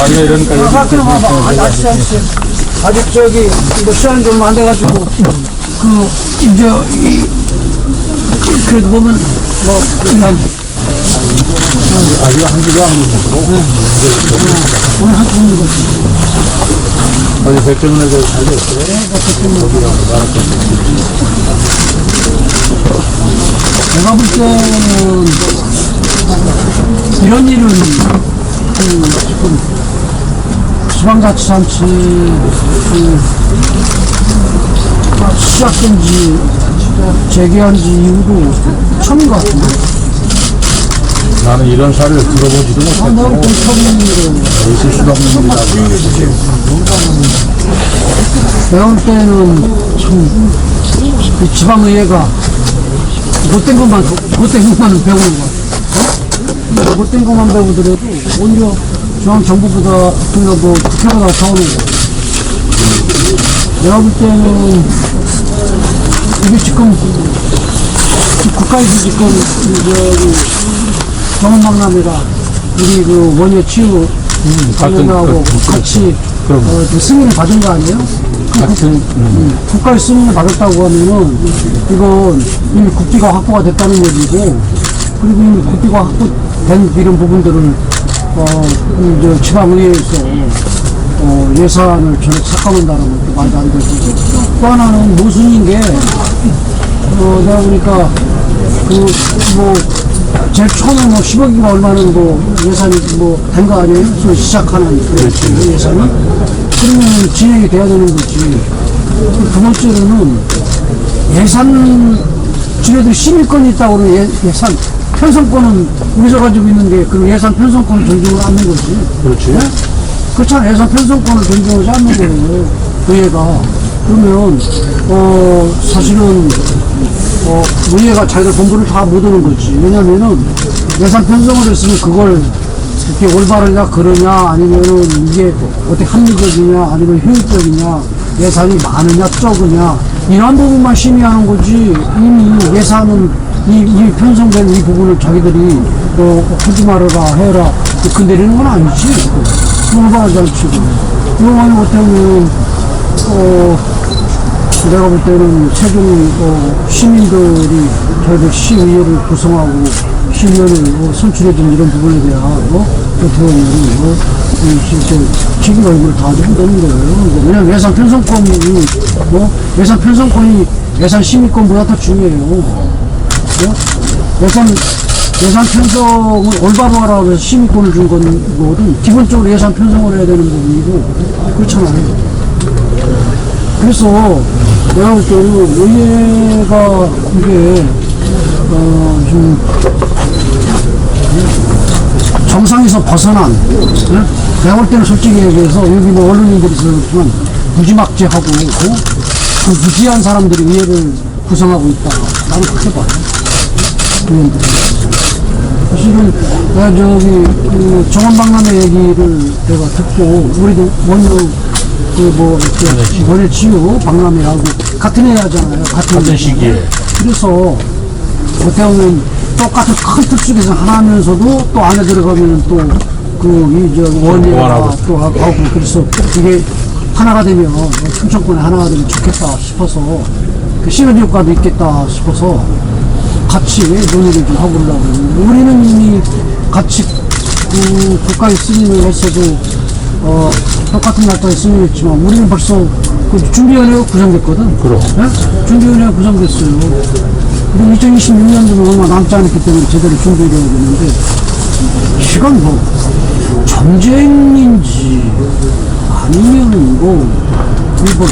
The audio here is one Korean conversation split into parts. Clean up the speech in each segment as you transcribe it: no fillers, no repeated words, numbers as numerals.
자기가 이러니까 여기 아직 저기 뭐 시간이 좀 안 돼가지고 그래도 보면 뭐 그냥 이거 한 기도 안 먹고 오늘 한 통인 거지. 어제 백종원에서 잘 됐어요. 내가 볼 때는 이런 일은 지금 지방자치단체 시작된 지 재개한 지 이후로 처음인 것 같은데. 나는 이런 사례를 들어보지도 내가 못했고 볼 처음인 일은 있을 수도 없는 일이다. 내가 볼 때는 참 이 지방의회가 못된 것만 배우는 것 같아. 못된 것만 배우더라도 오히려 중앙정부보다 뭐 국회보다 더 오는 거. 내가 볼 때는 이게 지금 국가에서 지금 정원박람회가 우리 그 원예 치유 관련하고 같이 그 승인을 받은 거 아니에요? 국가의 승인을 받았다고 하면은 이건 이미 국기가 확보가 됐다는 얘기고, 그리고 이미 국기가 확보된 이런 부분들을 이제 지방의회에서 예산을 전액 삭감한다는 것도 말도 안 되고, 또 하나는 모순인 게 내가 보니까 제일 처음에 10억인가 얼마는 예산이 된 거 아니에요? 시작하는 그 예산이? 그러면 진행이 돼야 되는 거지. 두 번째로는 지네들이 심의권이 있다고 그러면 예산 편성권은 우리가 가지고 있는데 그 예산 편성권을 존중을 않는 거지. 그렇지. 네? 그렇잖아. 예산 편성권을 존중하지 않는 거예요. 의회가. 그러면 사실은 의회가 자기가 돈벌을 다 못 오는 거지. 왜냐면은 예산 편성을 했으면 그걸 이렇게 올바르냐 그러냐 아니면은 이게 어떻게 합리적이냐 아니면 효율적이냐 예산이 많으냐 적으냐 이런 부분만 심의하는 거지. 이미 예산은 이 편성된 이 부분을 자기들이 하지 말아라 해라 건드리는 건 아니지. 올바르지 않지. 이거 많이 못하면 내가 볼 때는 최근 시민들이 저희들 시의회를 구성하고 시의원을 선출해준 이런 부분에 대한 어떻게 보면 책임 얼굴을 다 한다는 거예요. 왜냐면 예산 편성권이 예산 심의권보다 더 중요해요. 예산 편성을 올바로 하라고 해서 심의권을 준 거거든. 기본적으로 예산 편성을 해야 되는 부분이고 그렇잖아요. 그래서 내가 볼 때는 의회가 이게 좀 정상에서 벗어난, 내가 볼 때는 솔직히 얘기해서 여기 언론인들이 있었지만 무지막지하고 그 무지한 사람들이 의회를 구성하고 있다. 나는 그렇게 봐요. 사실은 내가 정원박람회 얘기를 내가 듣고 우리도 원예 치유 박람회하고 같은 해 하잖아요. 같은 시기에. 그래서 어떻게 보면 똑같은 큰 틀 속에서 하나 하면서도 또 안에 들어가면 또 원예가 또 하고 그래서 이게 하나가 되면 충청권에 하나가 되면 좋겠다 싶어서 그 시너지 효과도 있겠다 싶어서 같이 논의를 좀 하고 그러려고 했는데 우리는 이미 같이 국가에 승인을 했어도 똑같은 날짜에 승인했지만 우리는 벌써 준비위원회가 구성됐거든. 그럼. 네? 준비위원회가 구성됐어요. 그리고 2026년도는 얼마 남지 않았기 때문에 제대로 준비를 해야 되는데 이건 전쟁인지 아니면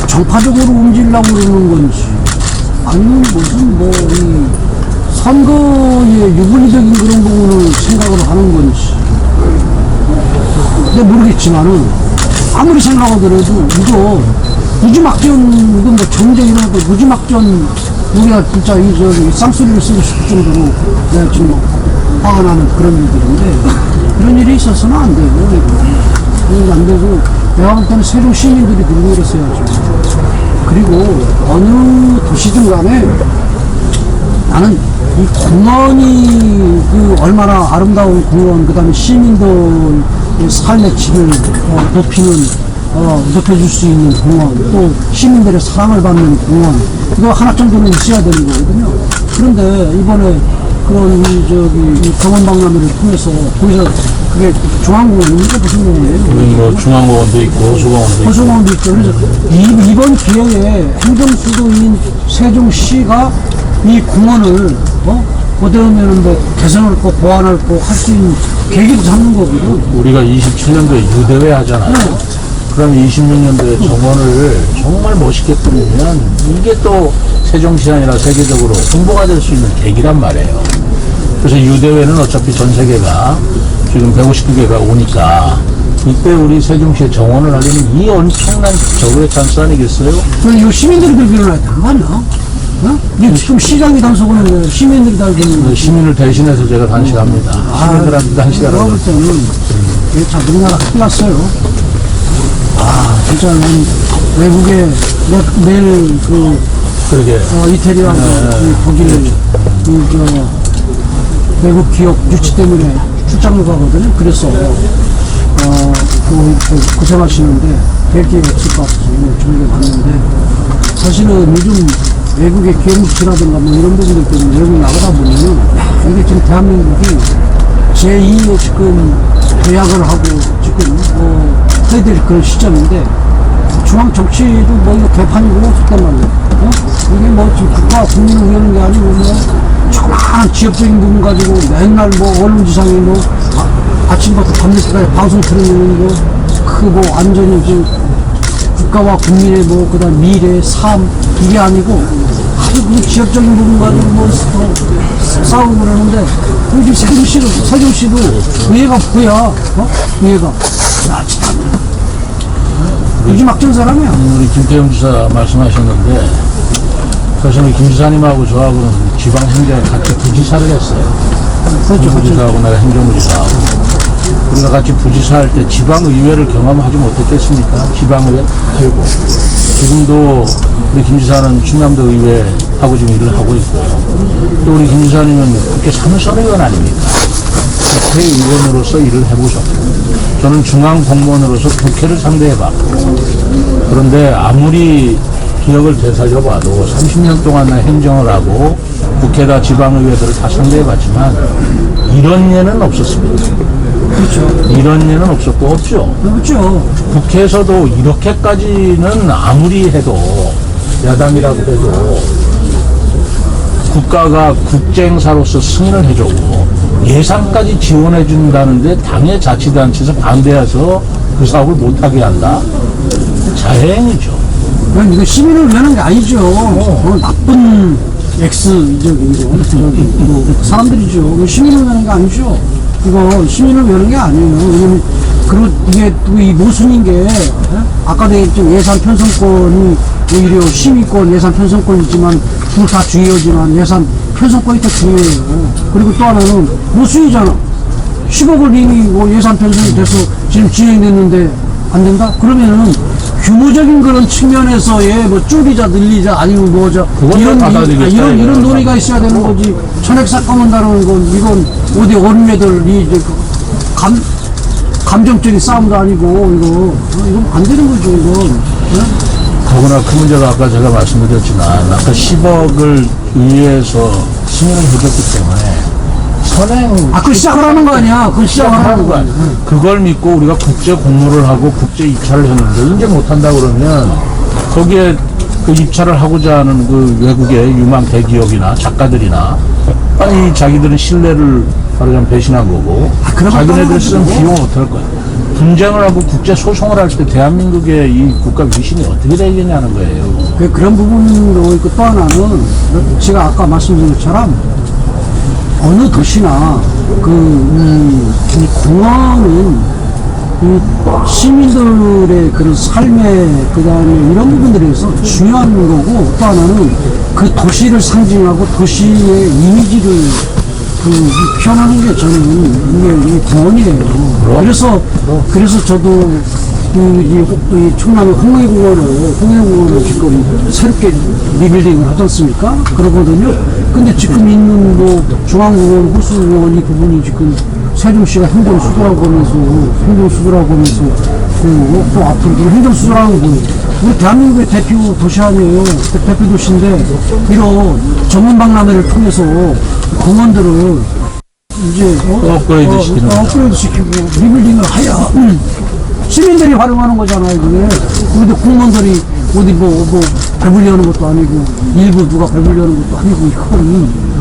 정파적으로 움직이려고 그러는 건지 아니면 무슨 이 선거의 유불리적인 그런 부분을 생각을 하는 건지 근데 모르겠지만은 아무리 생각하더라도 이거 무지막지한 이건 전쟁이라도 무지막지한 우리가 진짜 쌍소리를 쓰고 싶을 정도로 내가 지금 화가 나는 그런 일들인데 이런 일이 있어서는 안 돼요. 이거 안 되고 내가 볼 때는 새로운 시민들이 늘고 이랬어야죠. 그리고 어느 도시든 간에 나는 이 공원이 얼마나 아름다운 공원, 그 다음에 시민들 이 삶의 질을 높여줄 수 있는 공원, 또 시민들의 사랑을 받는 공원, 이거 하나 정도는 있어야 되는 거거든요. 그런데 이번에 그런 이 경원박람회를 통해서 거기서 그게 중앙공원입니까? 무슨 공원이에요? 뭐 중앙공원도 있고 호수공원도 있고. 호수공원도 있죠. 그래서 이번 기회에 행정수도인 세종시가 이 공원을 어디오면은 뭐 개선할 거, 보완할 거 할 수 있는 계기를 잡는 거거든. 우리가 27년도에 유대회 하잖아요. 그럼 26년도에 정원을 정말 멋있게 꾸리면 이게 또 세종시 아니라 세계적으로 홍보가 될 수 있는 계기란 말이에요. 그래서 유대회는 어차피 전 세계가 지금 159개가 오니까 이때 우리 세종시에 정원을 하려면 이 엄청난 저거의 찬스 아니겠어요? 그럼 이거 시민들이 들기로 해야 되는 거 아니야? 이게 지금 시장이 단속하는 거예요. 시민들이 단속하는 거예요. 시민을 대신해서 제가 단식합니다. 시민들한테 단식하라고. 내가 볼 때는 이게 참 우리나라 큰일 났어요. 진짜 난 외국에 내일 그러게. 이태리하고 거기를 외국 기업 유치 때문에 출장을 가거든요. 그래서 고생하시는데 뵐 기회가 없을 것 같아서 오늘 저녁에 왔는데 사실은 요즘 외국의 기업 유치라든가 뭐 이런 부분들 때문에 외국 나가다 보면은 이게 지금 대한민국이 제2의 지금 도약을 하고 지금 해야 될 그런 시점인데 중앙 정치도 뭐 이거 개판이고 없었단 말이에요. 이게 뭐 지금 국가 국민을 위하는 게 아니고 뭐 조그마한 지역적인 부분 가지고 맨날 뭐 언론지상에 뭐 아침부터 밤늦게까지 방송 틀어놓는 뭐 완전히 지금 국가와 국민의 뭐 그다음 미래, 삶 이게 아니고 아주 그 지역적인 부분 가지고 뭐 싸우고 그러는데 요즘 세종시도 의회가 뭐야? 의회가 야 참. 요즘 막전 사람이야. 우리 김태형 지사 말씀하셨는데 사실 우리 김 지사님하고 저하고는 지방행정에 같이 부지사를 했어요. 부지사하고 내가 행정부지사하고 우리가 같이 부지사 할 때 지방의회를 경험하지 못했겠습니까? 지방의회 되고 지금도 우리 김 지사는 충남도 의회하고 지금 일을 하고 있고요. 또 우리 김 지사님은 국회 사무선의원 아닙니까? 국회의원으로서 일을 해보셨고 저는 중앙공무원으로서 국회를 상대해봤고 그런데 아무리 기억을 되살려봐도 30년 동안 행정을 하고 국회다 지방의회들을 다 상대해봤지만 이런 예는 없었습니다. 그렇죠. 이런 예는 없었고 없죠. 그렇죠. 국회에서도 이렇게까지는 아무리 해도 야당이라고 해도 국가가 국제행사로서 승인을 해주고 예산까지 지원해 준다는데 당의 자치단체에서 반대해서 그 사업을 못하게 한다? 자해행위죠. 이거 시민을 위하는 게 아니죠. 나쁜 사람들이죠. 시민을 위하는 게 아니죠. 이거 시민을 위하는 게 아니에요. 왜냐면 그리고 이게 또 이 모순인 게 아까도 얘기했지만 예산 편성권이 오히려 시민권 예산 편성권이지만 둘 다 중요하지만 예산 편성권이 더 중요해요. 그리고 또 하나는 모순이잖아. 10억을 이미 뭐 예산 편성이 돼서 지금 진행됐는데 안 된다? 그러면은 규모적인 그런 측면에서의 뭐 줄이자 늘리자 아니면 뭐자 이런 논의가 있어야 되는 거지. 천액 삭감을 다루는 건 이건 어디 어린애들이 이제 감정적인 싸움도 아니고 이건 안 되는 거죠. 이건. 더구나 큰 문제가 아까 제가 말씀드렸지만 아까 10억을 의회에서 승인을 해줬기 때문에 선행 그 시작을 하는 거 아니야. 그 시작을 하는 거 아니야. 그걸 믿고 우리가 국제 공모를 하고 국제 입찰을 했는데 이제 못한다 그러면 거기에 그 입찰을 하고자 하는 그 외국의 유망 대기업이나 작가들이나 아니 자기들은 신뢰를 말하자면 배신한 거고 자기네들 쓴 비용은 어떨 거야. 분쟁을 하고 국제 소송을 할 때 대한민국의 이 국가 위신이 어떻게 되겠냐는 거예요. 그런 부분도 있고 또 하나는 제가 아까 말씀드린 것처럼 어느 도시나 이 공원은 이 시민들의 그런 삶의 그다음에 이런 부분들에서 중요한 거고 또 하나는 그 도시를 상징하고 도시의 이미지를 표현하는 게 저는 이게 공원이에요. 그래서 저도 이 충남의 홍해공원을 지금 새롭게 리빌딩을 하지 않습니까? 그러거든요. 근데 지금 있는 뭐 중앙공원, 호수공원 이 부분이 지금 세종시가 행정수도라고 하면서, 또 앞으로 그 행정수도라는 거, 우리 대한민국의 대표 도시 아니에요. 대표 도시인데, 이런 전문박람회를 통해서 공원들을 이제, 업그레이드 시키는 거죠. 업그레이드 시키고, 리빌딩을 하여, 시민들이 활용하는 거잖아요, 그게. 우리도 공무원들이 어디 배불리하는 것도 아니고, 일부 누가 배불리하는 것도 아니고, 이건,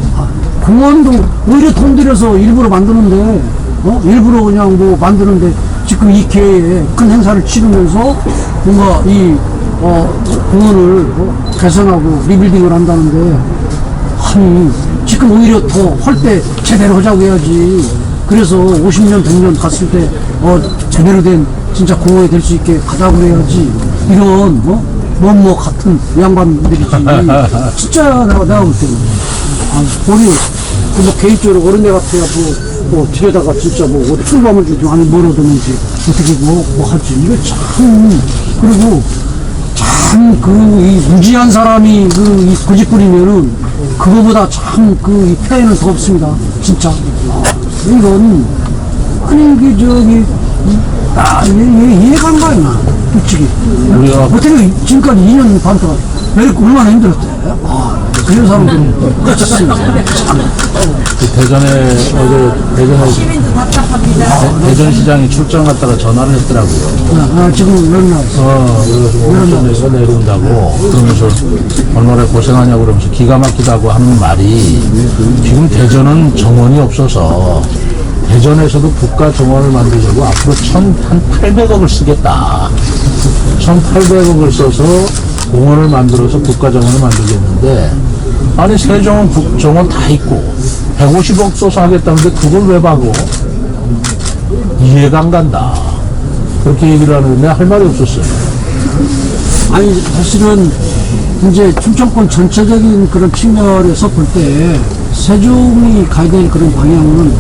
공원도 오히려 돈 들여서 일부러 만드는데, 일부러 그냥 만드는데, 지금 이 기회에 큰 행사를 치르면서 뭔가 공원을 개선하고 리빌딩을 한다는데, 아니, 지금 오히려 더 할 때 제대로 하자고 해야지. 그래서 50년, 100년 갔을 때, 제대로 된 진짜 공원이 될 수 있게 가자고 해야지. 이런, 같은 양반들이지. 진짜 내가 볼 때는. 개인적으로 어른애 같아야 집에다가 진짜 어디 풀밤을 주지, 아니 뭘 얻었는지, 어떻게 하지. 이거 참, 그리고 참, 이 무지한 사람이 이 고집 부리면은, 그거보다 참, 이 폐해는 더 없습니다. 진짜. 이건, 아니, 이해가 안 가요, 솔직히. 어떻게 지금까지 2년 반 동안, 얼마나 힘들었대. 그런 사람들은 그렇습니다. 대전에 대전시장이 출장 갔다가 전화를 했더라고요. 지금 연락. 그래서 오전에서 내려온다고 그러면서 얼마나 고생하냐고 그러면서 기가 막히다고 하는 말이, 지금 대전은 정원이 없어서 대전에서도 국가 정원을 만들려고 앞으로 한 800억을 쓰겠다. 1,800억을 써서 공원을 만들어서 국가 정원을 만들겠는데, 아니 세종은 국정원 다 있고 150억 써서 하겠다는데 그걸 왜 박어? 이해가 안 간다. 그렇게 얘기를 하는데 할 말이 없었어요. 아니, 사실은 이제 충청권 전체적인 그런 측면에서 볼 때 세종이 가야 될 그런 방향은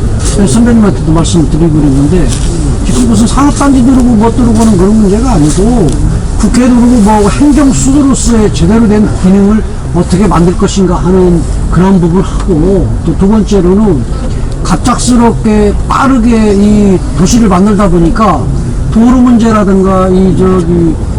선배님한테도 말씀을 드리고 있는데, 지금 무슨 산업단지 들고 들고는 그런 문제가 아니고, 국회 들고 행정수도로서의 제대로 된 기능을 어떻게 만들 것인가 하는 그런 부분을 하고, 또 두 번째로는 갑작스럽게 빠르게 이 도시를 만들다 보니까 도로 문제라든가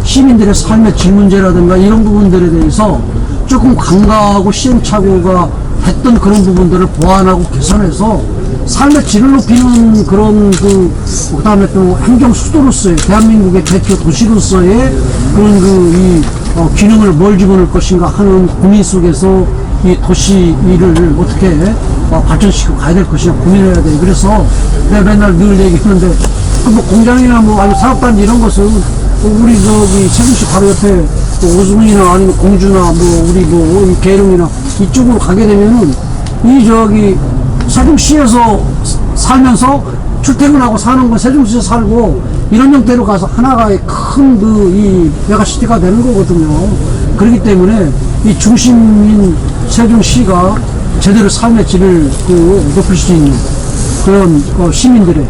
시민들의 삶의 질 문제라든가 이런 부분들에 대해서 조금 간과하고 시행착오가 했던 그런 부분들을 보완하고 개선해서 삶의 질을 높이는 그런 그다음에 또 행정 수도로서의 대한민국의 대표 도시로서의 그런 기능을 뭘 집어넣을 것인가 하는 고민 속에서 이 도시 일을 어떻게 발전시키고 가야 될 것이냐 고민해야 돼. 그래서 내가 맨날 늘 얘기했는데, 공장이나 아니면 산업단지 이런 것은 우리 세종시 바로 옆에 오송이나 아니면 공주나 우리 계룡이나 이쪽으로 가게 되면은 세종시에서 살면서 출퇴근하고 사는 건 세종시에서 살고 이런 형태로 가서 하나의 큰 이 메가시티가 되는 거거든요. 그렇기 때문에 이 중심인 세종시가 제대로 삶의 질을 높일 수 있는 그런 시민들의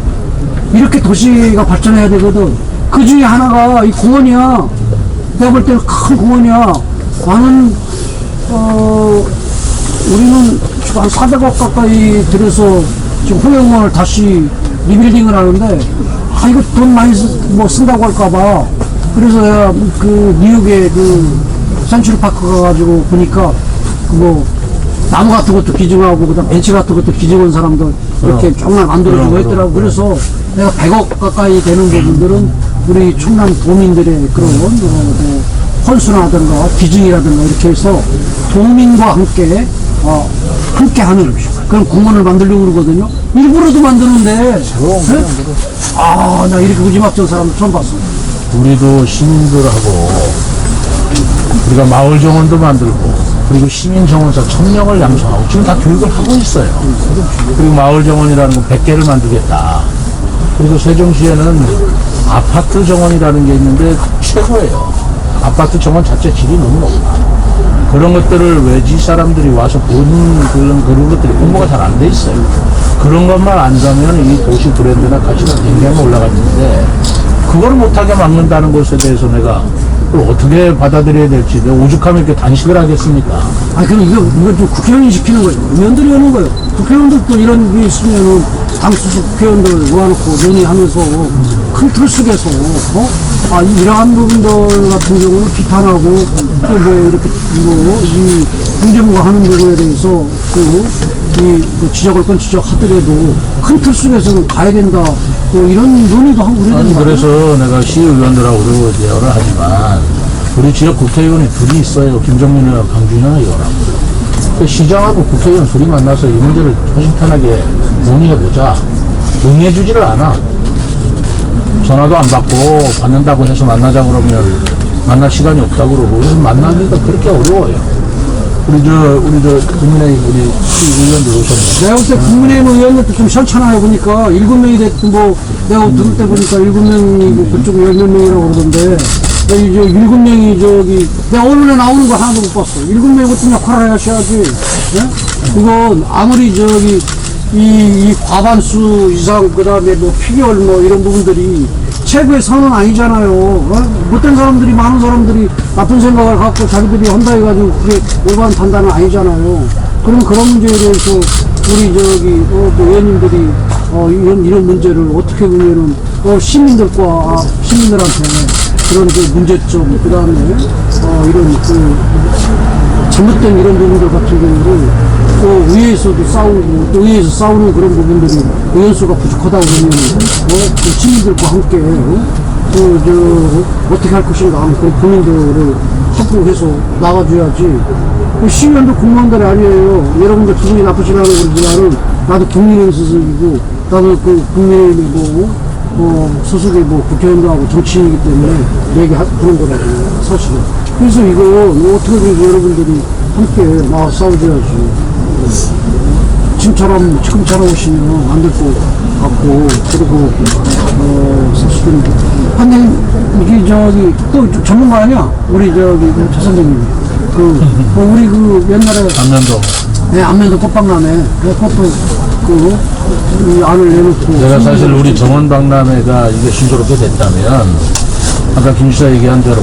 이렇게 도시가 발전해야 되거든. 그 중에 하나가 이 공원이야. 내가 볼 때는 큰 공원이야. 나는 우리는 지금 한 400억 가까이 들여서 지금 호영공원을 다시 리빌딩을 하는데, 이거 돈 많이 쓴다고 할까봐. 그래서 내가 뉴욕에 센츄리파크 가가지고 보니까 나무 같은 것도 기증하고 그다음 벤치 같은 것도 기증한 사람들 이렇게 정말 만들어주고 했더라고. 그래서 내가 100억 가까이 되는 부분들은 우리 충남 도민들의 그런 헌수라든가 기증이라든가 이렇게 해서 도민과 함께 함께하는 그런 공원을 만들려고 그러거든요. 일부러도 만드는데, 네? 나 이렇게 무지막지한 사람 처음 봤어. 우리도 시민들하고 우리가 마을 정원도 만들고, 그리고 시민 정원사 1000명을 양성하고 지금 다 교육을 하고 있어요. 그리고 마을 정원이라는 거 100개를 만들겠다. 그리고 세종시에는 아파트 정원이라는 게 있는데 최고예요. 아파트 정원 자체 질이 너무 높아. 그런 것들을 외지 사람들이 와서 보는 그런 것들이 홍보가 잘 안 돼 있어요. 그런 것만 안 가면 이 도시 브랜드나 가치가 굉장히 올라갈 텐데, 그걸 못하게 막는다는 것에 대해서 내가 그걸 어떻게 받아들여야 될지, 내가 오죽하면 이렇게 단식을 하겠습니까? 아, 그럼 이거 좀 국회의원이 시키는 거예요. 의원들이 하는 거예요. 국회의원들도 이런 게 있으면은 당수수 국회의원들 모아놓고 논의하면서 큰 틀 속에서, 이러한 부분들 같은 경우는 비판하고, 또 뭐 이렇게, 이 중재부가 하는 부분에 대해서 지적할 건 지적하더라도 큰 틀 속에서는 가야 된다. 이런 논의도 하고 그래야 아니, 된다. 그래서 내가 시의원들하고도 대화를 하지만, 우리 지역 국회의원이 둘이 있어요. 김정민이와 강준현 의원하고. 그 시장하고 국회의원 둘이 만나서 이 문제를 허심탄회하게 논의해보자. 응해주지를 않아. 전화도 안 받고 받는다고 해서 만나자 그러면 만날 시간이 없다고 그러고, 그래서 만나기가 그렇게 어려워요. 우리 국민의힘 우리 시의원들 오셨네. 내가 볼 때 국민의힘 의원들도 좀 시원찮아요. 보니까 7명이 됐든 내가 들을 때 보니까 7명이고 그쪽 10몇 명이라고 그러던데, 이제 7명이 내가 언론에 나오는 거 하나도 못 봤어. 7명이 어떤 역할을 하셔야지. 예? 이건 아무리 이 과반수 이상, 그 다음에 피결 이런 부분들이 최고의 선은 아니잖아요. 못된 사람들이, 많은 사람들이 나쁜 생각을 갖고 자기들이 한다 해가지고 그게 올바른 판단은 아니잖아요. 그럼 그런 문제에 대해서 우리 또 의원님들이 이런 문제를 어떻게 보면은 시민들한테 그런 문제점, 그 다음에 이런 잘못된 이런 부분들 같은 경우를 또 위에서도 싸우고, 또 위에서 싸우는 그런 부분들이 의원수가 부족하다고 그러면 시민들과 함께 어떻게 할 것인가 하는 그런 고민들을 확보해서 나가줘야지. 시의원도 공무원들이 아니에요. 여러분들 기분이 나쁘시라고 그러지만은 나도 국민의힘 소속이고, 나도 국민의힘이고, 소속의 국회의원도 하고 정치인이기 때문에 얘기하는 거라고요, 사실은. 그래서 이거 어떻게든 여러분들이 함께 나와 싸워줘야지. 지금처럼 오시면 안 될 것 같고, 그리고, 사실은, 이게 또 전문가 아니야? 우리 조 선생님이. 우리 옛날에. 안면도. 네, 안면도 꽃박람회. 그것도 이 안을 내놓고. 내가 사실 우리 정원박람회가 이게 순조롭게 됐다면, 아까 김 지사 얘기한 대로,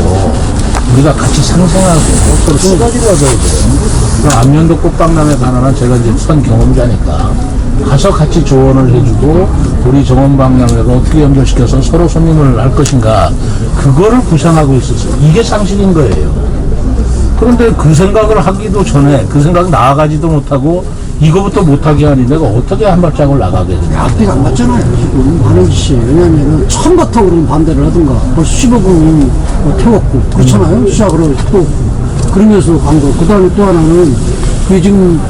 우리가 같이 상생하고 서로 쓰러지고 하자 이거예요. 그럼 안면도 꽃박람회 가난한 제가 이제 선 경험자니까 가서 같이 조언을 해주고 우리 정원박람회가 어떻게 연결시켜서 서로 손님을 할 것인가, 그거를 구상하고 있었어요. 이게 상식인 거예요. 그런데 그 생각을 하기도 전에 그 생각 나아가지도 못하고 이거부터 못하게 하니 내가 어떻게 한 발짝을 나가게 되냐. 앞뒤가 안 맞잖아요. 지금 하는 짓이. 왜냐면은 처음부터 그러면 반대를 하든가. 벌써 15분 이미 태웠고. 그렇잖아요. 시작으로 또 그러면서 간 거. 그 다음에 또 하나는 지금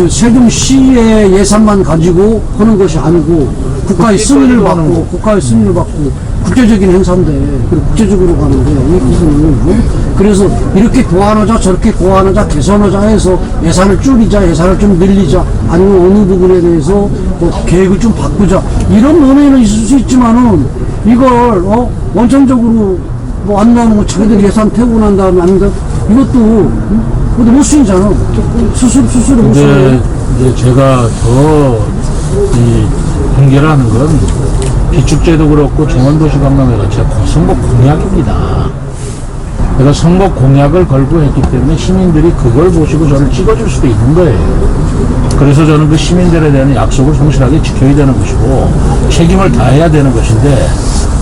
세종시의 예산만 가지고 하는 것이 아니고 국가의 승인을 받고 국제적인 행사인데, 그리고 국제적으로 가는데, 이 부분을, 그래서 이렇게 보완하자, 저렇게 보완하자, 개선하자 해서 예산을 줄이자, 예산을 좀 늘리자, 아니면 어느 부분에 대해서 계획을 좀 바꾸자, 이런 논의는 있을 수 있지만은, 이걸, 원천적으로 안 나오는 거 자기들 예산 태우고 난 다음에 안 돼. 이것도, 못 쓰이잖아. 스스로 못 쓰는. 이제 제가 공개를 하는 건 비축제도 그렇고 정원도시박람회가 제 선거 공약입니다. 내가 선거 공약을 걸고 했기 때문에 시민들이 그걸 보시고 저를 찍어줄 수도 있는 거예요. 그래서 저는 그 시민들에 대한 약속을 성실하게 지켜야 되는 것이고 책임을 다해야 되는 것인데,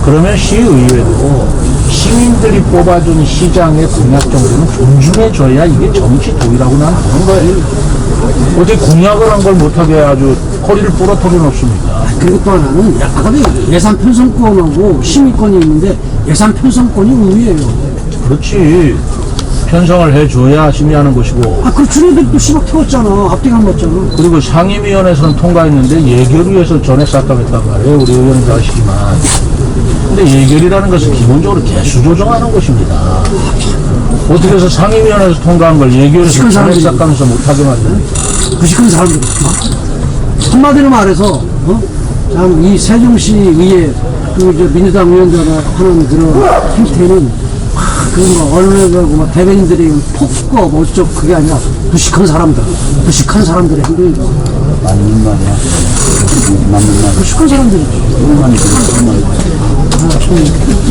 그러면 시의회도 시민들이 뽑아준 시장의 공약 정도는 존중해줘야 이게 정치 도의라고 나는 보는 거예요. 어제 공약을 한 걸 못하게 아주 허리를 부러뜨려 놓습니다. 그리고 또 하나는 아까도 예산 편성권하고 심의권이 있는데 예산 편성권이 우위예요. 그렇지. 편성을 해줘야 심의하는 것이고. 그 주례들도 씨박 태웠잖아. 앞뒤가 안 맞잖아. 그리고 상임위원회에서는 통과했는데 예결위에서 전액 삭감했단 말이에요. 우리 의원님도 아시지만. 근데 예결이라는 것은 기본적으로 개수 조정하는 것입니다. 어떻게 해서 상임위원회에서 통과한 걸 예결에서 전액 삭감해서 못하게 만드는? 무식한 사람들이. 한마디로 말해서, 참, 이 세종시의회, 민주당 의원들 하는 그런 행태는, 그런 거, 언론에 가고, 대변인들이 폭거, 그게 아니라, 무식한 사람들의 행동이다. 맞는 말이야. 맞는 말. 무식한 사람들이지. 얼마나 그런 말이야.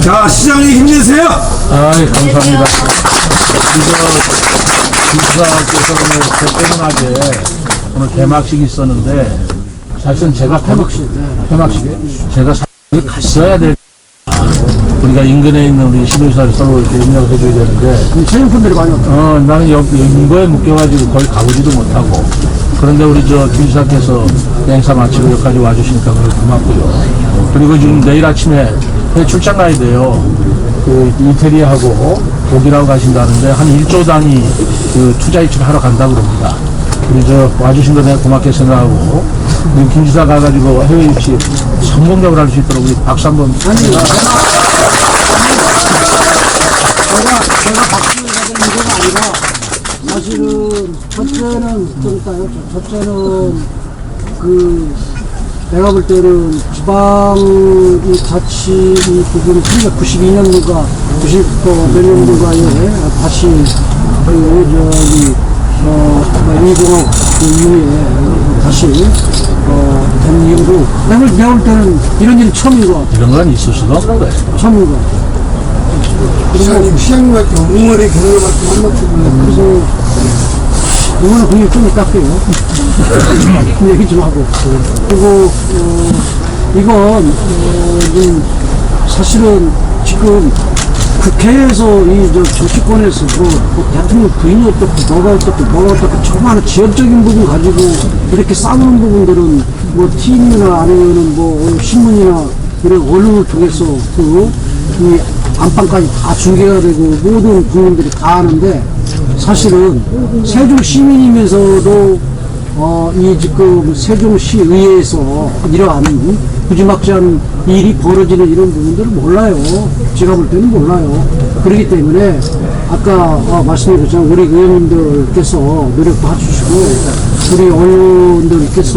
자, 시장님 힘내세요. 아이, 감사합니다. 김수사께서 오늘 대문하게 오늘 개막식이 있었는데, 사실은 제가 개막식에 제가 사실 갔어야 될 우리가 인근에 있는 우리 시도지사를 서로 이렇게 입력을 해줘야 되는데, 체육분들이 많이 왔다. 나는 여기 인거에 묶여가지고 거의 가보지도 못하고, 그런데 우리 김지사께서 행사 마치고 여기까지 와주시니까 고맙고요. 그리고 지금 내일 아침에 출장 가야 돼요. 그 이태리하고 독일하고 가신다는데 한 1조 단위 그 투자 입주를 하러 간다고 그럽니다. 우리 와주신 거 내가 고맙게 생각하고, 우리 김지사 가가지고 해외 입시 성공적으로 할 수 있도록 우리 박수 한번. 제가 박수를 받은 문제가 아니라, 사실은, 첫째는, 좀 이따요. 첫째는, 내가 볼 때는 지방이 자치 이 부분이 1992년도가, 90몇 년도가에 다시, 이공업 이후에 다시, 된 이후로, 내가 볼 때는 이런 일이 처음인 것 같아요. 이런 건 있을 수가 없는 거예요. 처음인 것 같아요. 시장님한테 응원의 경로를 한번 주고. 그래서 이거는 그냥 좀 이따 할게요. 그 얘기 좀 하고. 그리고 이건 사실은 지금 국회에서 정치권에서 대통령 부인이 어떻고 뭐가 어떻고 조그마한 지역적인 부분 가지고 이렇게 싸우는 부분들은 TV나 아니면은 신문이나 이런 언론을 통해서 이 안방까지 다 중계가 되고 모든 국민들이 다 아는데, 사실은 세종 시민이면서도 지금 세종시의회에서 이러한 무지막지한 일이 벌어지는 이런 부분들을 몰라요. 제가 볼 때는 몰라요. 그렇기 때문에 아까 말씀드렸지만 우리 의원님들께서 노력도 해주시고 우리 언론들께서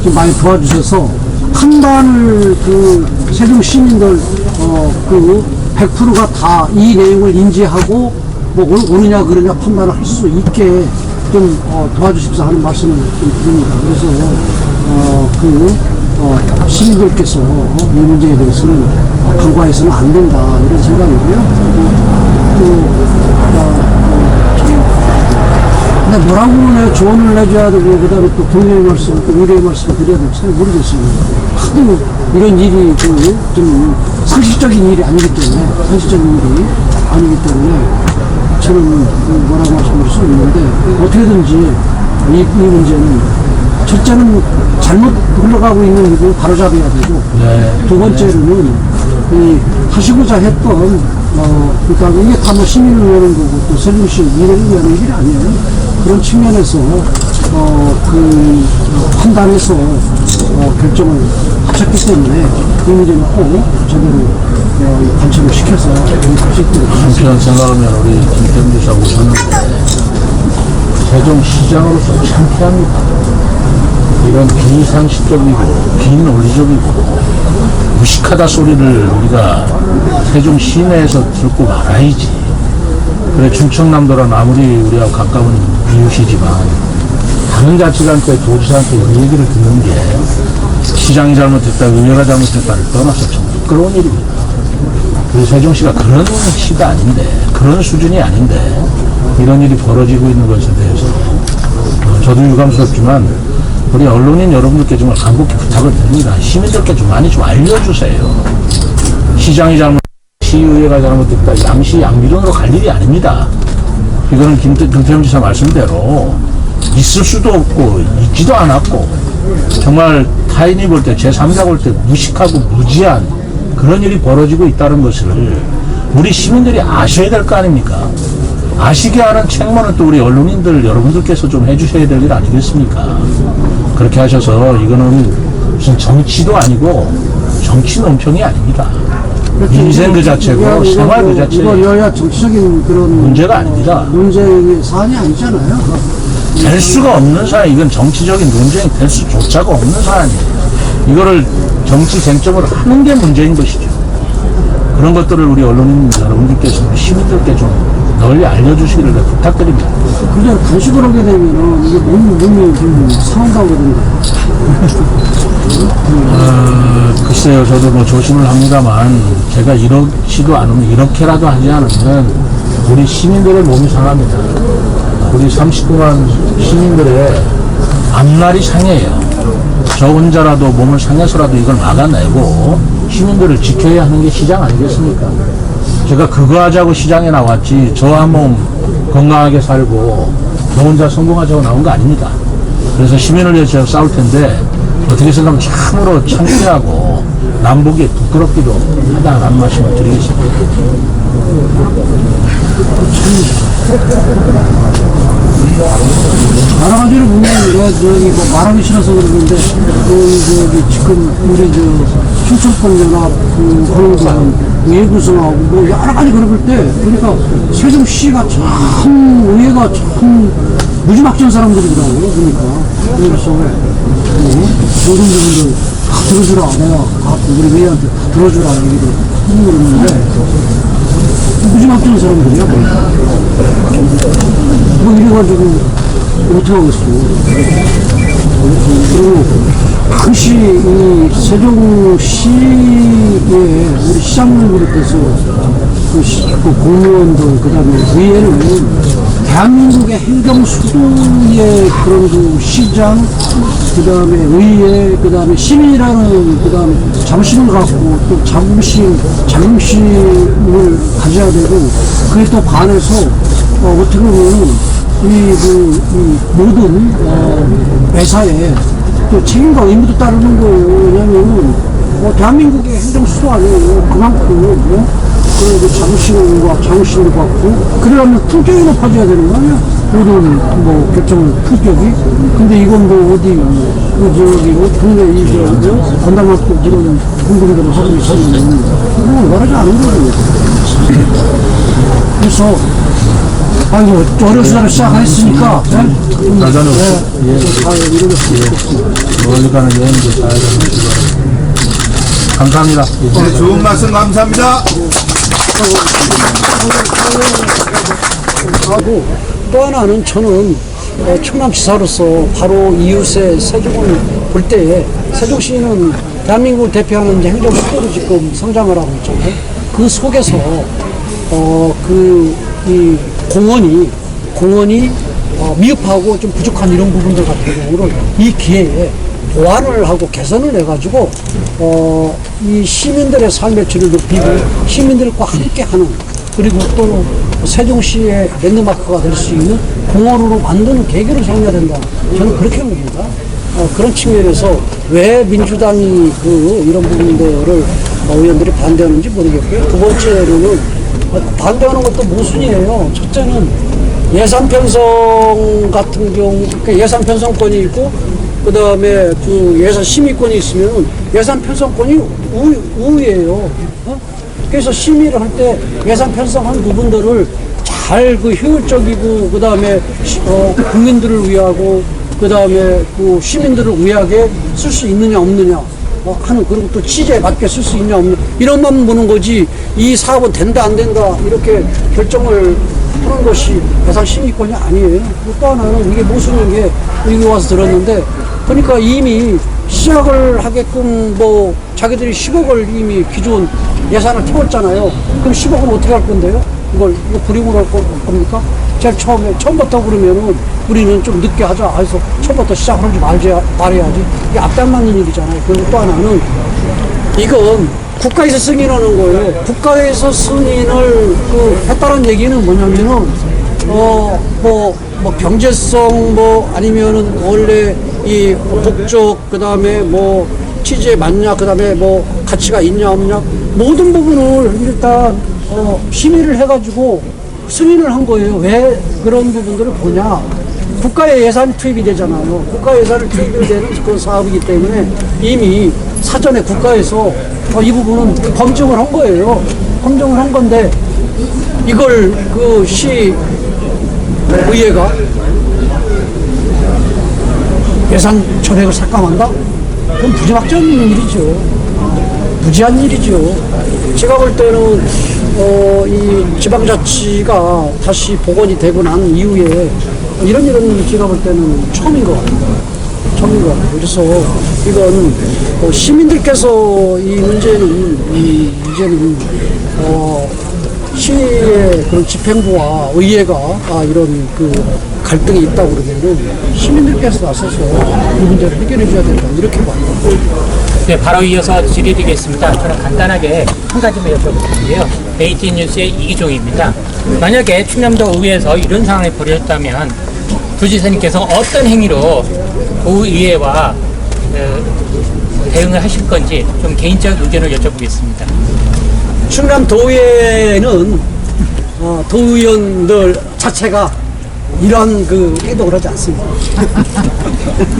좀 많이 도와주셔서 판단을 세종 시민들 100%가 다 이 내용을 인지하고 오느냐 그러냐 판단을 할 수 있게 좀 도와주십사 하는 말씀을 좀 드립니다. 그래서 시민들께서 이 문제에 대해서는 간과해서는 안 된다 이런 생각이고요. 근데 뭐라고 내가 조언을 해줘야 되고 그다음에 또 격려의 말씀, 또 위로의 말씀을 드려야 될지 잘 모르겠습니다. 하도 이런 일이 좀 상식적인 일이 아니기 때문에 저는 뭐라고 말씀드릴 수 있는데, 어떻게든지 이 문제는 첫째는 잘못 흘러가고 있는 부분을 바로잡아야 되고, 두 번째로는 하시고자 했던 그러니까 이게 다 시민을 위하는 거고 또 세종시 미래를 위하는 일이 아니에요. 그런 측면에서 판단해서 결정을 하셨기 때문에 이 문제는 꼭 제대로 관철을 시켜서 한편 생각하면 우리 김태훈 지사 오셨는데 세종시장으로서 창피합니다. 이런 비상식적이고 비논리적이고 무식하다 소리를 우리가 세종 시내에서 듣고 말아야지. 그래, 충청남도란 아무리 우리하고 가까운 이웃이지만 다른 자치단체 도지사한테 이 얘기를 듣는 게 시장이 잘못했다, 의회가 잘못했다를 떠나서 좀 부끄러운 일입니다. 그리고 세종시가 그런 시가 아닌데, 그런 수준이 아닌데 이런 일이 벌어지고 있는 것에 대해서 저도 유감스럽지만 우리 언론인 여러분들께 정말 간곡히 부탁을 드립니다. 시민들께 좀 많이 좀 알려주세요. 시장이 시의회가 잘못됐다, 양시 양비론으로 갈 일이 아닙니다. 이거는 김태형 지사 말씀대로 있을 수도 없고 있지도 않았고 정말 타인이 볼 때, 제3자 볼 때 무식하고 무지한 그런 일이 벌어지고 있다는 것을 우리 시민들이 아셔야 될 거 아닙니까? 아시게 하는 책무는 또 우리 언론인들 여러분들께서 좀 해주셔야 될 일 아니겠습니까? 그렇게 하셔서 이거는 무슨 정치도 아니고 정치 논평이 아닙니다. 인생 그 자체고 생활 그 자체고 이거 여야 정치적인 그런 문제가 아닙니다. 문제의 사안이 아니잖아요. 될 수가 없는 사안, 이건 정치적인 논쟁이 될 수조차가 없는 사안이에요. 이거를 정치 쟁점으로 하는 게 문제인 것이죠. 그런 것들을 우리 언론인 여러분들께서 시민들께 좀 널리 알려주시기를 부탁드립니다. 그냥 단식을 하게 되면은 이게 몸이 좀 상한다고 그러는데 글쎄요, 저도 뭐 조심을 합니다만, 제가 이렇지도 않으면, 이렇게라도 하지 않으면, 우리 시민들의 몸이 상합니다. 우리 39만 시민들의 앞날이 상해요. 저 혼자라도 몸을 상해서라도 이걸 막아내고, 시민들을 지켜야 하는 게 시장 아니겠습니까? 제가 그거 하자고 시장에 나왔지, 저 한 몸 건강하게 살고, 저 혼자 성공하자고 나온 거 아닙니다. 그래서 시민을 위해서 제가 싸울 텐데, 어떻게 생각하면 참으로 창피하고 남북이 부끄럽기도 하다는 말씀을 드리겠습니다. 여러 가지로 보면 내가 저기 뭐 말하기 싫어서 그러는데 저기 지금 우리 저 충청권연합 그런 외구성하고 뭐 여러 가지 그럴 때 그러니까 세종시가 참 의회가 참 무지막지한 사람들이더라고요. 그러니까 그래서 모든 분들 다 들어주라 내가 우리 회의한테 들어주라 얘기를 하는 그러는데 무지막지한 사람들이야. 뭐 이래가지고 못하겠어. 그리고 당시 이 세종시에 우리 시장을 비롯해서 그 공무원들 그다음에 의회는 대한민국의 행정 수도의 그런 그 시장 그다음에 의회 그다음에 시민이라는 그다음에 자부심을 갖고 또 자긍심을 가져야 되고 그에 또 반해서 어떻게 보면 이 모든 매사에 또 책임과 의무도 따르는 거예요. 왜냐면은 대한민국의 행정 수도 아니에요. 그만큼 그리고 자부심을 갖고 그러려면 품격이 높아져야 되는 거 아니야? 모든 결정은 품격이. 근데 이건 어디 동네 건담학교 이런 공부들을 하고 있으면 그건 말하지 않은 거예요. 그래서 아이고, 어려서자로 시작했으니까. 나자는 멀리 가는 여행도 잘 하시고. 감사합니다. 네, 좋은 말씀 감사합니다. 하고 또 하나는 저는 충남지사로서 바로 이웃의 세종을 볼 때에 세종시는 대한민국을 대표하는 행정 수도로 지금 성장을 하고 있잖아요. 그 속에서 이 공원이 미흡하고 좀 부족한 이런 부분들 같은 경우를 이 기회에 보완을 하고 개선을 해가지고 이 시민들의 삶의 질을 높이고 시민들과 함께하는 그리고 또 세종시의 랜드마크가 될 수 있는 공원으로 만드는 계기를 삼아야 된다. 저는 그렇게 봅니다. 그런 측면에서 왜 민주당이 이런 부분들을 의원들이 반대하는지 모르겠고요. 두 번째로는 반대하는 것도 모순이에요. 첫째는 예산 편성 같은 경우, 그러니까 예산 편성권이 있고, 그 다음에 그 예산 심의권이 있으면 예산 편성권이 우위예요. 그래서 심의를 할 때 예산 편성한 부분들을 잘 효율적이고, 그 다음에 국민들을 위하고, 그 다음에 그 시민들을 위하게 쓸 수 있느냐 없느냐 하는, 그리고 또 취지에 맞게 쓸 수 있냐 없느냐 이런만 보는 거지 이 사업은 된다 안 된다 이렇게 결정을 하는 것이 예산 심의권이 아니에요. 또 하나는 이게 모순인 게 여기 와서 들었는데 그러니까 이미 시작을 하게끔 자기들이 10억을 이미 기존 예산을 태웠잖아요. 그럼 10억은 어떻게 할 건데요? 이거 불이익으로 할 겁니까? 제일 처음부터 그러면은 우리는 좀 늦게 하자 해서 처음부터 시작을 하지 말아야지. 이게 앞단 맞는 일이잖아요. 그리고 또 하나는 이건 국가에서 승인하는 거예요. 국가에서 승인을 했다는 얘기는 뭐냐면은 경제성 아니면은 원래 이 목적 그다음에 취지에 맞냐 그다음에 가치가 있냐 없냐 모든 부분을 일단 심의를 해가지고 승인을 한 거예요. 왜 그런 부분들을 보냐? 국가의 예산이 투입이 되잖아요. 국가 예산을 투입이 되는 그런 사업이기 때문에 이미 사전에 국가에서 이 부분은 검증을 한 거예요. 검증을 한 건데 이걸 시의회가 예산 전액을 삭감한다? 그건 부지막지한 일이죠. 무지한 일이죠. 제가 볼 때는 이 지방자치가 다시 복원이 되고 난 이후에 이런 일은 제가 볼 때는 처음인 것 같아요. 처음인 것 같아요. 그래서 이건 시민들께서 이 문제는 시의 그런 집행부와 의회가 이런 그 갈등이 있다고 그러면은 시민들께서 나서서 이 문제를 해결해 줘야 된다 이렇게 봐요. 네, 바로 이어서 질의드리겠습니다. 저는 간단하게 한 가지만 여쭤볼게요. ATN 뉴스의 이기종입니다. 만약에 충남도 의회에서 이런 상황이 벌어졌다면 도지사님께서 어떤 행위로 도의회와 대응을 하실 건지 좀 개인적 의견을 여쭤보겠습니다. 충남 도의회는 도의원들 자체가 이런 그 행동을 하지 않습니다.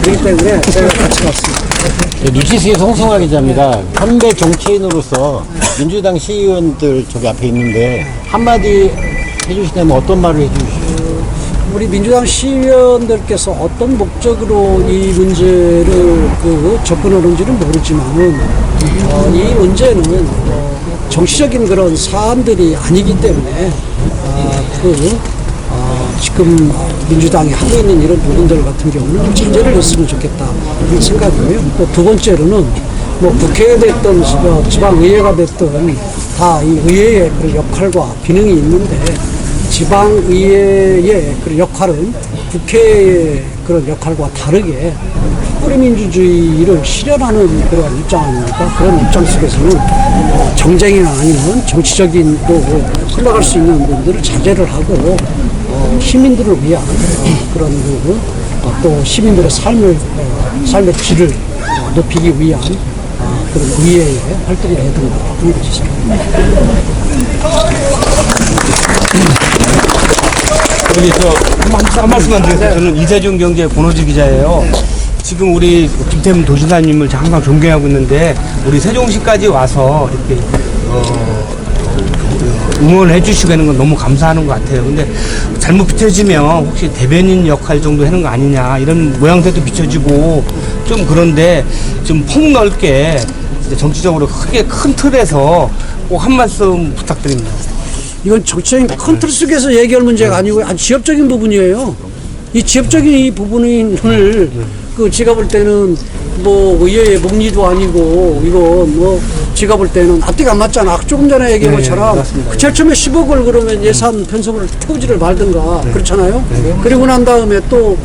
그렇기 때문에 제가 같이 갔습니다. 뉴시스의 송승화 기자입니다. 선배 정치인으로서 민주당 시의원들 저기 앞에 있는데 한마디 해주시다면 어떤 말을 해주시죠? 우리 민주당 시의원들께서 어떤 목적으로 이 문제를 접근하는지는 모르지만은 이 문제는 정치적인 그런 사안들이 아니기 때문에 지금 민주당이 하고 있는 이런 부분들 같은 경우는 좀 자제를 했으면 좋겠다 이런 생각이고요. 또 두 번째로는 뭐 국회가 됐든 지방의회가 됐든 다 이 의회의 그런 역할과 기능이 있는데 지방의회의 그런 역할은 국회의 그런 역할과 다르게 뿌리민주주의를 실현하는 그런 입장 아닙니까? 그런 입장 속에서는 정쟁이나 아니면 정치적인 또 흘러갈 수 있는 부분들을 자제를 하고 시민들을 위한 그런 부분 또 시민들의 삶의 질을 높이기 위한 그런 의회의 활동을 해야 된다 그런 것이 생각합니다. 여기 한 말씀만 드리겠습니다. 저는 이세준 경제 권호지 기자예요. 지금 우리 김태문 도지사님을 항상 존경하고 있는데 우리 세종시까지 와서 이렇게 응원해 주시고 하는 건 너무 감사하는 것 같아요. 근데 잘못 비춰지면 혹시 대변인 역할 정도 하는 거 아니냐 이런 모양새도 비춰지고 좀 그런데 좀 폭넓게 정치적으로 크게 큰 틀에서 꼭 한 말씀 부탁드립니다. 이건 정치적인 큰 틀 속에서 얘기할 문제가 아니고 아주 지엽적인 부분이에요. 이 지엽적인 이 부분을 제가 볼 때는 뭐 의회의 목리도 아니고 이건 뭐 제가 볼 때는 앞뒤가 안 맞잖아. 조금 전에 얘기한 것처럼 제일 처음에 10억을 그러면 예산 편성을 태우지를 말든가 그렇잖아요. 그리고 난 다음에 또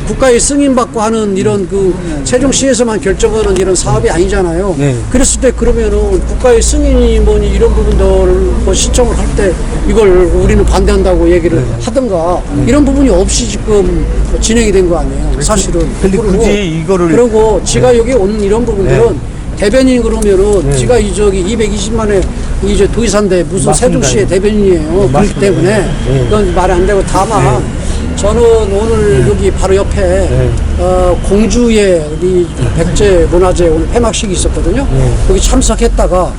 국가의 승인받고 하는 이런 세종시에서만 결정하는 이런 사업이 아니잖아요. 그랬을 때 그러면은 국가의 승인이 뭐니 이런 부분들을 신청을 할 때 이걸 우리는 반대한다고 얘기를 하든가 이런 부분이 없이 지금 진행이 된 거 아니에요. 사실은. 근데 굳이 이거를 그리고 지가 여기 오는 이런 부분들은 대변인 그러면은 지가 220만에 이제 도의사인데 무슨 맞습니다. 세종시의 대변인이에요. 그렇기 때문에 그건 말이 안 되고 다만 저는 오늘 여기 바로 옆에 공주의 우리 백제 문화재 오늘 폐막식이 있었거든요. 거기 참석했다가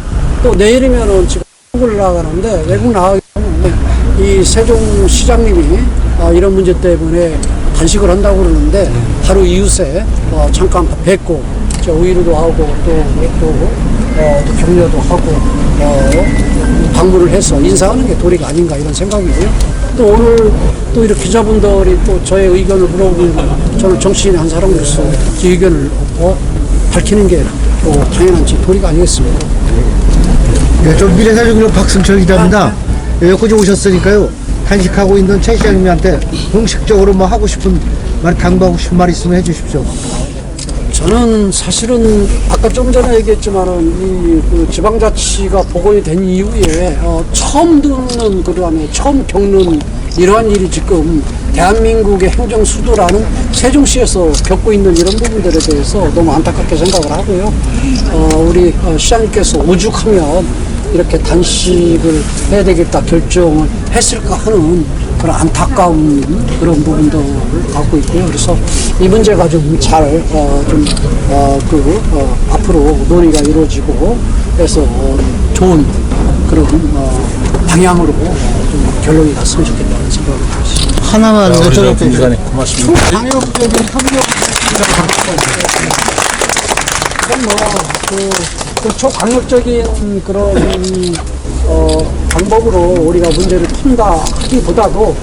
또 내일이면은 지금 외국을 나가는데 외국 나가기 전에 이 세종시장님이 이런 문제 때문에 단식을 한다고 그러는데 바로 이웃에 잠깐 뵙고 의의도 하고 또 격려도 하고 방문을 해서 인사하는 게 도리가 아닌가 이런 생각이고요. 또 오늘 또 이렇게 기자분들이 또 저의 의견을 물어보면 저는 정치인의 한 사람으로서 제 의견을 밝히는 게 또 당연한 제 도리가 아니겠습니까? 네, 저 미래사정기로 박승철 기자입니다. 여기까지 오셨으니까요. 단식하고 있는 최 시장님한테 공식적으로 뭐 하고 싶은 말, 당부하고 싶은 말 있으면 해주십시오. 저는 사실은 아까 좀 전에 얘기했지만은 이 지방자치가 복원이 된 이후에 처음 듣는 그다음에 처음 겪는 이러한 일이 지금 대한민국의 행정 수도라는 세종시에서 겪고 있는 이런 부분들에 대해서 너무 안타깝게 생각을 하고요. 우리 시장님께서 오죽하면 이렇게 단식을 해야 되겠다 결정을 했을까 하는 그런 안타까운 그런 부분들을 갖고 있고요. 그래서 이 문제가 좀 잘 앞으로 논의가 이루어지고 해서 좋은 그런 방향으로 좀 결론이 났으면 좋겠다는 생각을 하고 있습니다. 하나만 여쭤볼게요. 민주당님 고맙습니다. 방역적인 협력 초강력적인 그런 방법으로 우리가 문제를 푼다 하기보다도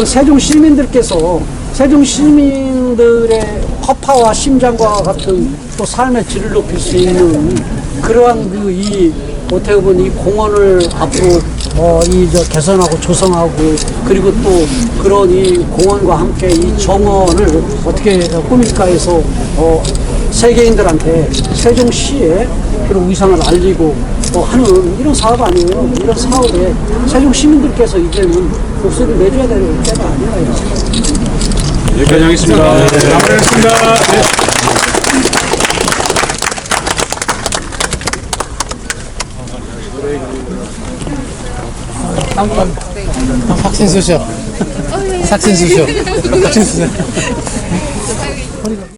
세종 시민들께서 세종 시민들의 허파와 심장과 같은 또 삶의 질을 높일 수 있는 그러한 이 어떻게 보면 이 공원을 앞으로 개선하고 조성하고 그리고 또 그런 이 공원과 함께 이 정원을 어떻게 꾸밀까 해서 세계인들한테 세종시의 그런 위상을 알리고 하는 이런 사업 아니에요. 이런 사업에 세종 시민들께서 이제는 목소리를 내줘야 되는 때가 아니라 이런 생각입니다. 여기까지 하겠습니다. 마무리하겠습니다. 삭신 수셔. 삭신 수셔. 삭신 수셔.